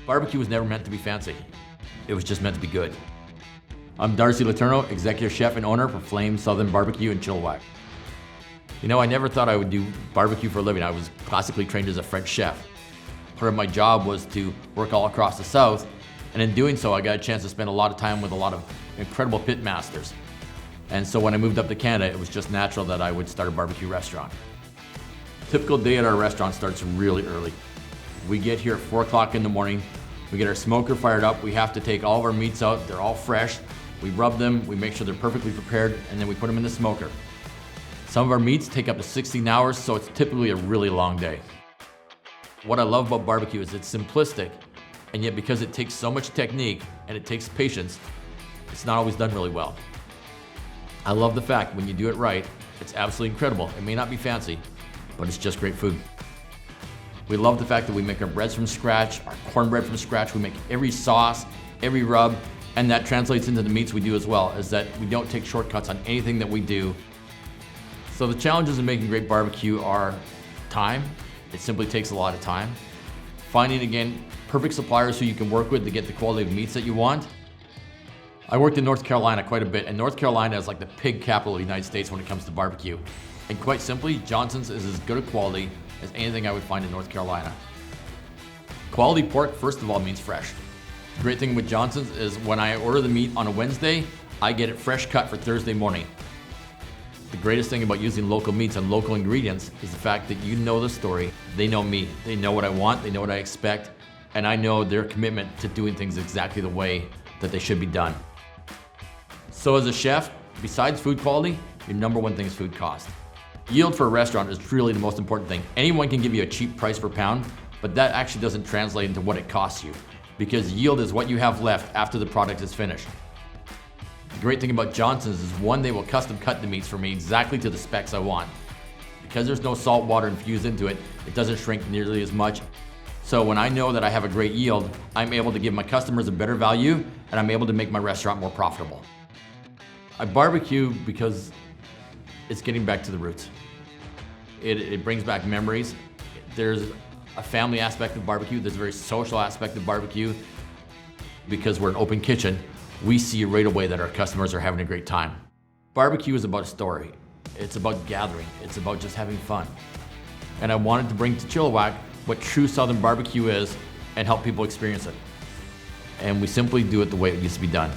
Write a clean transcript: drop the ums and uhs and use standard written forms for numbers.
Barbecue was never meant to be fancy. It was just meant to be good. I'm Darcy Letourneau, executive chef and owner for Flame Southern Barbecue in Chilliwack. You know, I never thought I would do barbecue for a living. I was classically trained as a French chef. Part of my job was to work all across the South, and in doing so, I got a chance to spend a lot of time with a lot of incredible pit masters. And so when I moved up to Canada, it was just natural that I would start a barbecue restaurant. Typical day at our restaurant starts really early. We get here at 4 o'clock in the morning. We get our smoker fired up. We have to take all of our meats out. They're all fresh. We rub them, we make sure they're perfectly prepared, and then we put them in the smoker. Some of our meats take up to 16 hours, so it's typically a really long day. What I love about barbecue is it's simplistic, and yet because it takes so much technique and it takes patience, it's not always done really well. I love the fact when you do it right, it's absolutely incredible. It may not be fancy, but it's just great food. We love the fact that we make our breads from scratch, our cornbread from scratch. We make every sauce, every rub, and that translates into the meats we do as well, is that we don't take shortcuts on anything that we do. So the challenges in making great barbecue are time. It simply takes a lot of time. Finding, again, perfect suppliers who you can work with to get the quality of meats that you want. I worked in North Carolina quite a bit, and North Carolina is like the pig capital of the United States when it comes to barbecue. And quite simply, Johnson's is as good a quality as anything I would find in North Carolina. Quality pork, first of all, means fresh. The great thing with Johnson's is when I order the meat on a Wednesday, I get it fresh cut for Thursday morning. The greatest thing about using local meats and local ingredients is the fact that you know the story, they know me, they know what I want, they know what I expect, and I know their commitment to doing things exactly the way that they should be done. So as a chef, besides food quality, your number one thing is food cost. Yield for a restaurant is really the most important thing. Anyone can give you a cheap price per pound, but that actually doesn't translate into what it costs you, because yield is what you have left after the product is finished. The great thing about Johnson's is, one, they will custom cut the meats for me exactly to the specs I want. Because there's no salt water infused into it, it doesn't shrink nearly as much. So when I know that I have a great yield, I'm able to give my customers a better value, and I'm able to make my restaurant more profitable. I barbecue because it's getting back to the roots. It brings back memories. There's a family aspect of barbecue. There's a very social aspect of barbecue. Because we're an open kitchen, we see right away that our customers are having a great time. Barbecue is about a story. It's about gathering. It's about just having fun. And I wanted to bring to Chilliwack what true Southern barbecue is and help people experience it. And we simply do it the way it used to be done.